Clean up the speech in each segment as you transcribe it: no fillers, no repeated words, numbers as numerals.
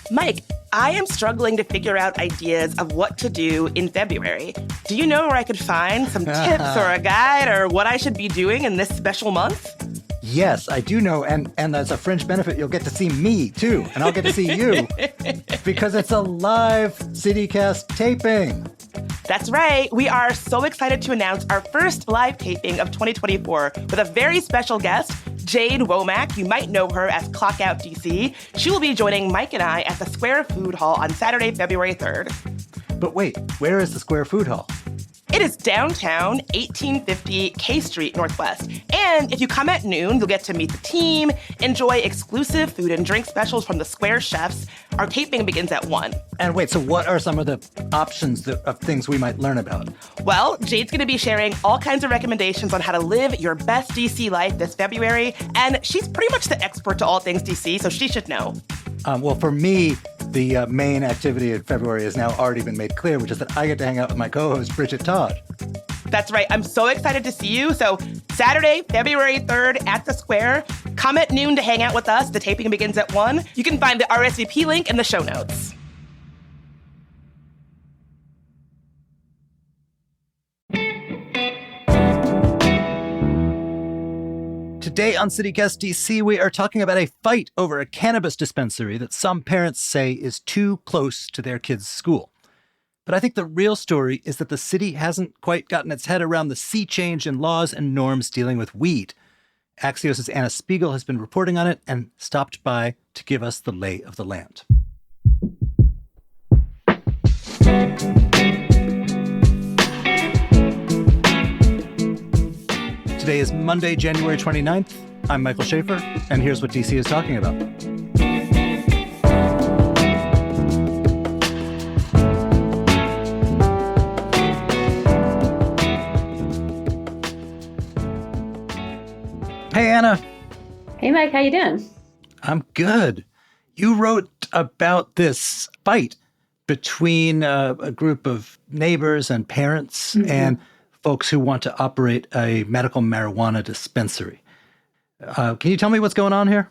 Mike, I am struggling to figure out ideas of what to do in February. Do you know where I could find some tips or a guide or what I should be doing in this special month? Yes, I do know. And as a fringe benefit, you'll get to see me, too. And I'll get to see you because it's a live CityCast taping. That's right. We are so excited to announce our first live taping of 2024 with a very special guest, Jade Womack. You might know her as Clock Out DC. She will be joining Mike and I at the Square Food Hall on Saturday, February 3rd. But wait, where is the Square Food Hall? It is downtown, 1850 K Street Northwest. And if you come at noon, you'll get to meet the team, enjoy exclusive food and drink specials from the Square chefs. Our taping begins at 1. And wait, so what are some of the options of things we might learn about? Well, Jade's going to be sharing all kinds of recommendations on how to live your best DC life this February. And she's pretty much the expert to all things DC, so she should know. Well, for me, the main activity in February has now already been made clear, which is that I get to hang out with my co-host, Bridget Todd. That's right. I'm so excited to see you. So Saturday, February 3rd at the Square. Come at noon to hang out with us. The taping begins at 1. You can find the RSVP link in the show notes. Today on CityCast DC, we are talking about a fight over a cannabis dispensary that some parents say is too close to their kids' school. But I think the real story is that the city hasn't quite gotten its head around the sea change in laws and norms dealing with weed. Axios' Anna Spiegel has been reporting on it and stopped by to give us the lay of the land. Today is Monday, January 29th. I'm Michael Schaefer, and here's what DC is talking about. Hey, Anna. Hey, Mike. How you doing? I'm good. You wrote about this fight between a group of neighbors and parents and folks who want to operate a medical marijuana dispensary. Can you tell me what's going on here?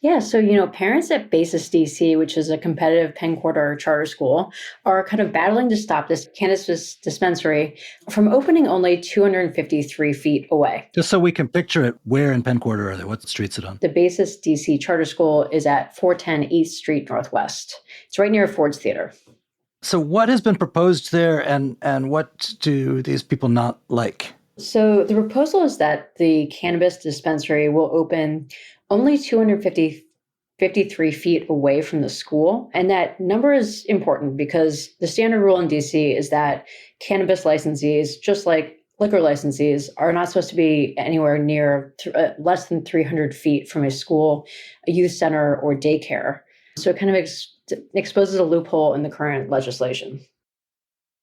Yeah, so, parents at Basis DC, which is a competitive Penn Quarter charter school, are kind of battling to stop this cannabis dispensary from opening only 253 feet away. Just so we can picture it, where in Penn Quarter are they? What street's it on? The Basis DC charter school is at 410 East Street Northwest. It's right near Ford's Theater. So what has been proposed there, and what do these people not like? So the proposal is that the cannabis dispensary will open only 253 feet away from the school. And that number is important because the standard rule in DC is that cannabis licensees, just like liquor licensees, are not supposed to be anywhere near less than 300 feet from a school, a youth center, or daycare. So it kind of exposes a loophole in the current legislation.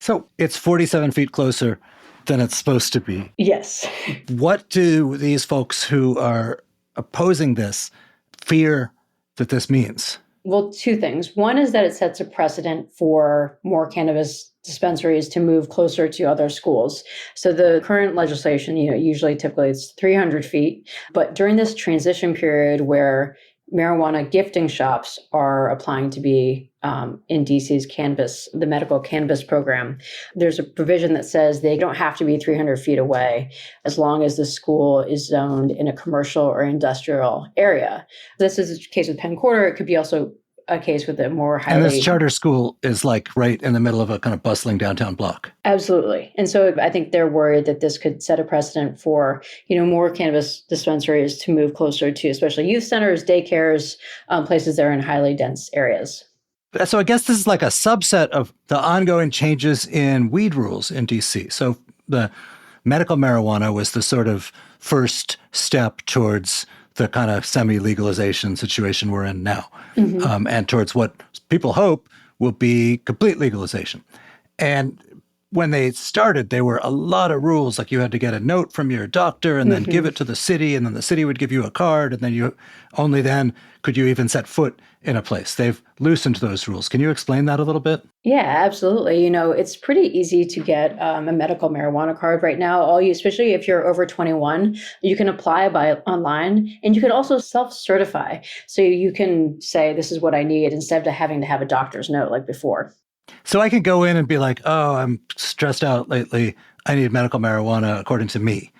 So it's 47 feet closer than it's supposed to be. Yes. What do these folks who are opposing this fear that this means? Well, two things. One is that it sets a precedent for more cannabis dispensaries to move closer to other schools. So the current legislation, typically it's 300 feet. But during this transition period where marijuana gifting shops are applying to be in DC's the medical cannabis program, there's a provision that says they don't have to be 300 feet away as long as the school is zoned in a commercial or industrial area. This is the case with Penn Quarter. It could be also a case with a more highly... And this charter school is like right in the middle of a kind of bustling downtown block. Absolutely. And so I think they're worried that this could set a precedent for, more cannabis dispensaries to move closer to especially youth centers, daycares, places that are in highly dense areas. So I guess this is like a subset of the ongoing changes in weed rules in DC. So the medical marijuana was the sort of first step towards the kind of semi-legalization situation we're in now, and towards what people hope will be complete legalization. And when they started, there were a lot of rules. Like you had to get a note from your doctor and then give it to the city, and then the city would give you a card, and then you only then could you even set foot in a place. They've loosened those rules. Can you explain that a little bit? Yeah, absolutely. It's pretty easy to get a medical marijuana card right now. Especially if you're over 21, you can apply by online, and you can also self-certify. So you can say, this is what I need, instead of having to have a doctor's note like before. So I can go in and be like, oh, I'm stressed out lately. I need medical marijuana according to me.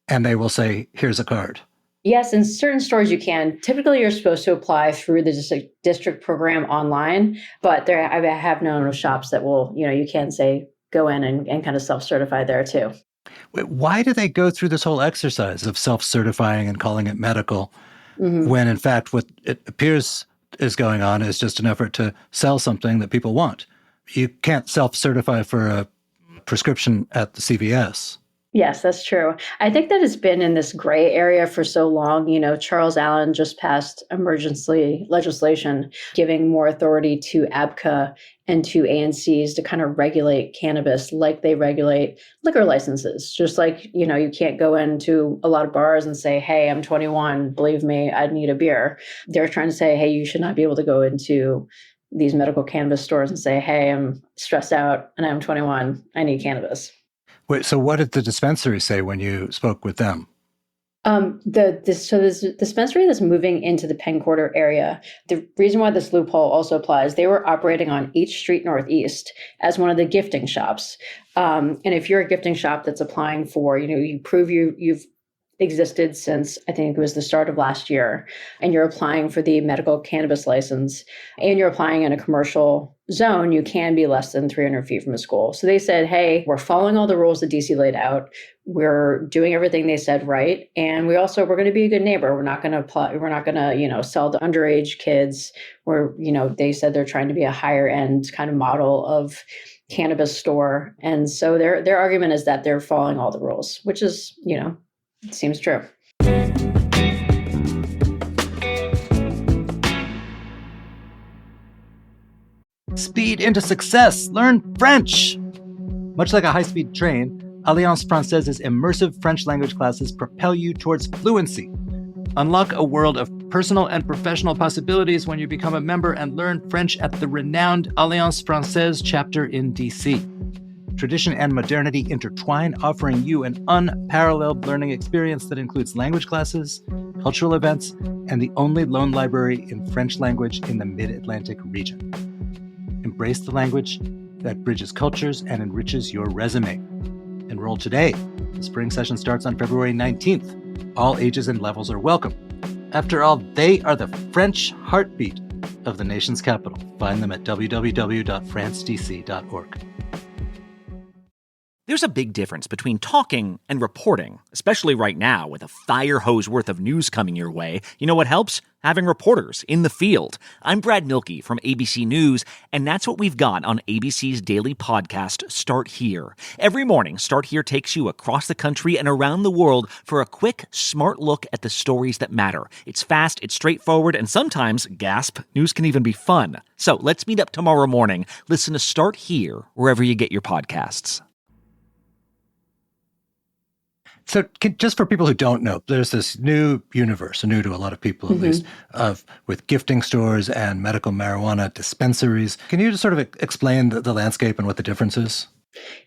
And they will say, here's a card. Yes, in certain stores you can. Typically, you're supposed to apply through the district program online, but I have known of shops that will, you can say, go in and kind of self-certify there too. Wait, why do they go through this whole exercise of self-certifying and calling it medical when, in fact, what it appears is going on is just an effort to sell something that people want? You can't self-certify for a prescription at the CVS. Yes, that's true. I think that it's been in this gray area for so long. Charles Allen just passed emergency legislation giving more authority to ABCA and to ANCs to kind of regulate cannabis like they regulate liquor licenses. Just like, you can't go into a lot of bars and say, hey, I'm 21, believe me, I need a beer. They're trying to say, hey, you should not be able to go into these medical cannabis stores and say, hey, I'm stressed out and I'm 21, I need cannabis. Wait, so what did the dispensary say when you spoke with them? This dispensary that's moving into the Penn Quarter area, the reason why this loophole also applies, they were operating on Each Street Northeast as one of the gifting shops. And if you're a gifting shop that's applying for, you prove you've existed since I think it was the start of last year, and you're applying for the medical cannabis license, and you're applying in a commercial zone, you can be less than 300 feet from a school. So they said, hey, we're following all the rules that DC laid out. We're doing everything they said right. And we're going to be a good neighbor. We're not going to apply. We're not going to, sell to underage kids. They said they're trying to be a higher end kind of model of cannabis store. And so their argument is that they're following all the rules, which is, it seems true. Speed into success. Learn French. Much like a high-speed train, Alliance Française's immersive French language classes propel you towards fluency. Unlock a world of personal and professional possibilities when you become a member and learn French at the renowned Alliance Française chapter in DC. Tradition and modernity intertwine, offering you an unparalleled learning experience that includes language classes, cultural events, and the only loan library in French language in the Mid-Atlantic region. Embrace the language that bridges cultures and enriches your resume. Enroll today. The spring session starts on February 19th. All ages and levels are welcome. After all, they are the French heartbeat of the nation's capital. Find them at www.francedc.org. There's a big difference between talking and reporting, especially right now with a fire hose worth of news coming your way. You know what helps? Having reporters in the field. I'm Brad Milkey from ABC News, and that's what we've got on ABC's daily podcast, Start Here. Every morning, Start Here takes you across the country and around the world for a quick, smart look at the stories that matter. It's fast, it's straightforward, and sometimes, gasp, news can even be fun. So let's meet up tomorrow morning. Listen to Start Here wherever you get your podcasts. So just for people who don't know, there's this new universe, new to a lot of people at least, with gifting stores and medical marijuana dispensaries. Can you just sort of explain the landscape and what the difference is?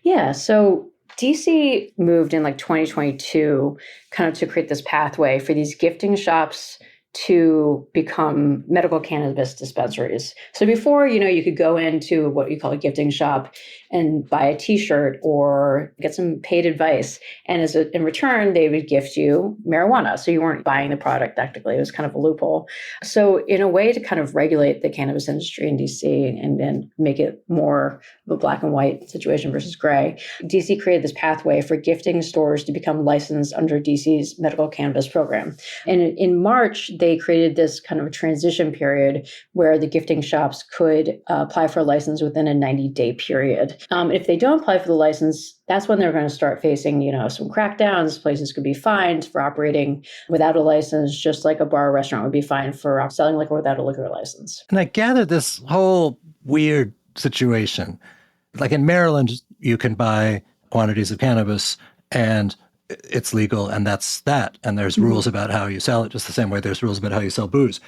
Yeah, so DC moved in 2022 kind of to create this pathway for these gifting shops to become medical cannabis dispensaries. So before, you could go into what you call a gifting shop and buy a t-shirt or get some paid advice. And in return, they would gift you marijuana. So you weren't buying the product technically. It was kind of a loophole. So in a way to kind of regulate the cannabis industry in DC and make it more of a black and white situation versus gray, DC created this pathway for gifting stores to become licensed under DC's medical cannabis program. And in March, they created this kind of a transition period where the gifting shops could apply for a license within a 90-day period. If they don't apply for the license, that's when they're going to start facing, some crackdowns. Places could be fined for operating without a license, just like a bar or restaurant would be fined for selling liquor without a liquor license. And I gather this whole weird situation Like in Maryland, you can buy quantities of cannabis and it's legal, and that's that. And there's rules about how you sell it, just the same way there's rules about how you sell booze.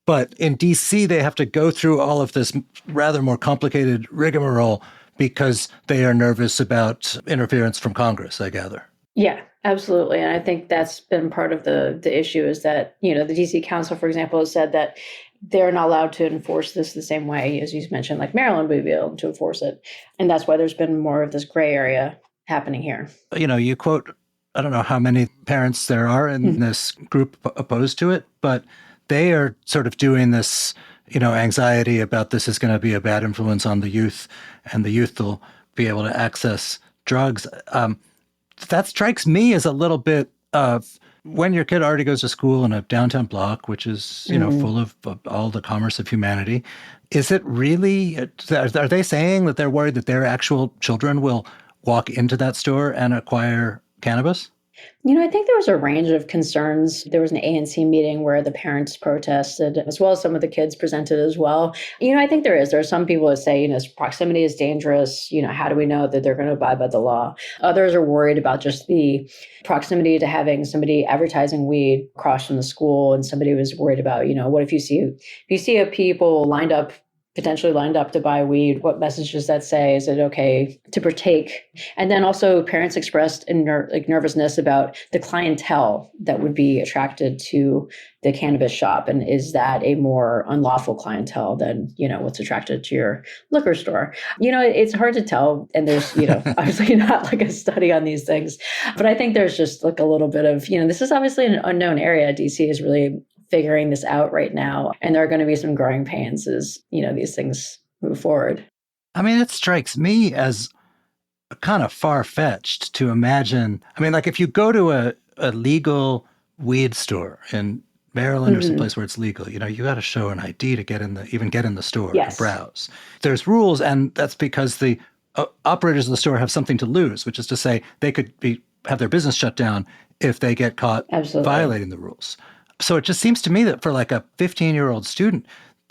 But in DC, they have to go through all of this rather more complicated rigmarole because they are nervous about interference from Congress, I gather. Yeah, absolutely. And I think that's been part of the issue is that, the DC Council, for example, has said that they're not allowed to enforce this the same way, as you mentioned, like Maryland would be able to enforce it. And that's why there's been more of this gray area happening here. You quote, I don't know how many parents there are in this group opposed to it, but they are sort of doing this, anxiety about this is going to be a bad influence on the youth and the youth will be able to access drugs. That strikes me as a little bit of when your kid already goes to school in a downtown block, which is, full of all the commerce of humanity. Is it really, are they saying that they're worried that their actual children will walk into that store and acquire cannabis? I think there was a range of concerns. There was an ANC meeting where the parents protested, as well as some of the kids presented as well. I think there are some people that say, proximity is dangerous. How do we know that they're going to abide by the law? Others are worried about just the proximity to having somebody advertising weed across from the school. And somebody was worried about, what if you see a people potentially lined up to buy weed, what message does that say? Is it okay to partake? And then also parents expressed nervousness about the clientele that would be attracted to the cannabis shop. And is that a more unlawful clientele than, what's attracted to your liquor store? It's hard to tell. And there's, obviously not like a study on these things, but I think there's just like a little bit of, this is obviously an unknown area. DC is really figuring this out right now. And there are going to be some growing pains as, these things move forward. I mean, it strikes me as kind of far-fetched to imagine. I mean, like if you go to a legal weed store in Maryland or someplace where it's legal, you got to show an ID to get in the store to browse. There's rules, and that's because the operators of the store have something to lose, which is to say they could have their business shut down if they get caught violating the rules. So it just seems to me that for like a 15-year-old student,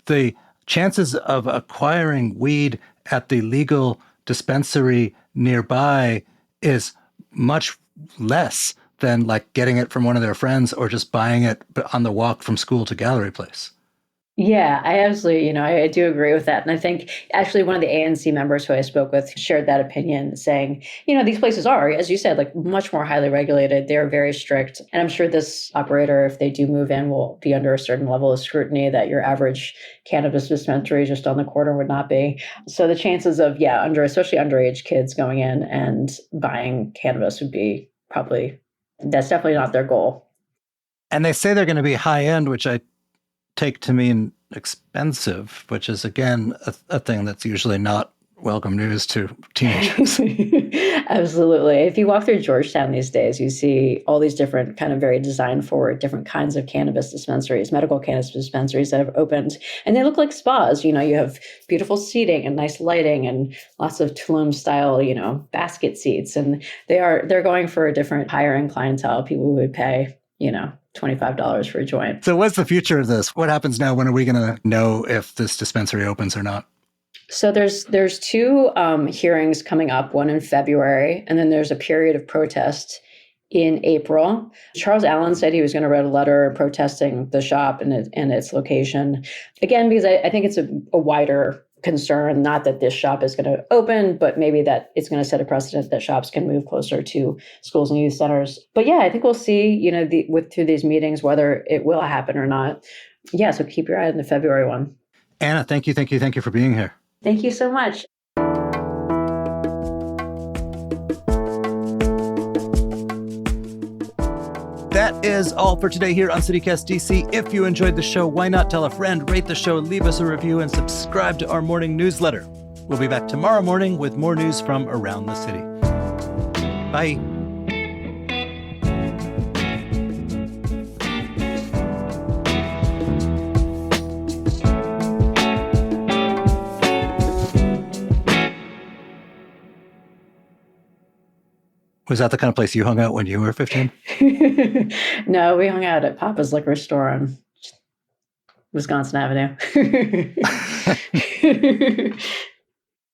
the chances of acquiring weed at the legal dispensary nearby is much less than like getting it from one of their friends or just buying it on the walk from school to Gallery Place. Yeah, I absolutely, I do agree with that. And I think actually one of the ANC members who I spoke with shared that opinion saying, these places are, as you said, like much more highly regulated. They're very strict. And I'm sure this operator, if they do move in, will be under a certain level of scrutiny that your average cannabis dispensary just on the corner would not be. So the chances of, especially underage kids going in and buying cannabis would be that's definitely not their goal. And they say they're going to be high end, which I take to mean expensive, which is, again, a thing that's usually not welcome news to teenagers. Absolutely. If you walk through Georgetown these days, you see all these different kind of very designed for different kinds of cannabis dispensaries, medical cannabis dispensaries that have opened. And they look like spas. You have beautiful seating and nice lighting and lots of Tulum style, basket seats. And they're going for a different higher end clientele, people who would pay, $25 for a joint. So what's the future of this? What happens now? When are we going to know if this dispensary opens or not? So there's two hearings coming up, one in February, and then there's a period of protest in April. Charles Allen said he was going to write a letter protesting the shop and its location. Again, because I think it's a wider concern, not that this shop is going to open, but maybe that it's going to set a precedent that shops can move closer to schools and youth centers. But yeah, I think we'll see, through these meetings, whether it will happen or not. Yeah, so keep your eye on the February one. Anna, thank you for being here. Thank you so much. That is all for today here on CityCast DC. If you enjoyed the show, why not tell a friend, rate the show, leave us a review, and subscribe to our morning newsletter. We'll be back tomorrow morning with more news from around the city. Bye. Was that the kind of place you hung out when you were 15? No, we hung out at Papa's Liquor Store on Wisconsin Avenue.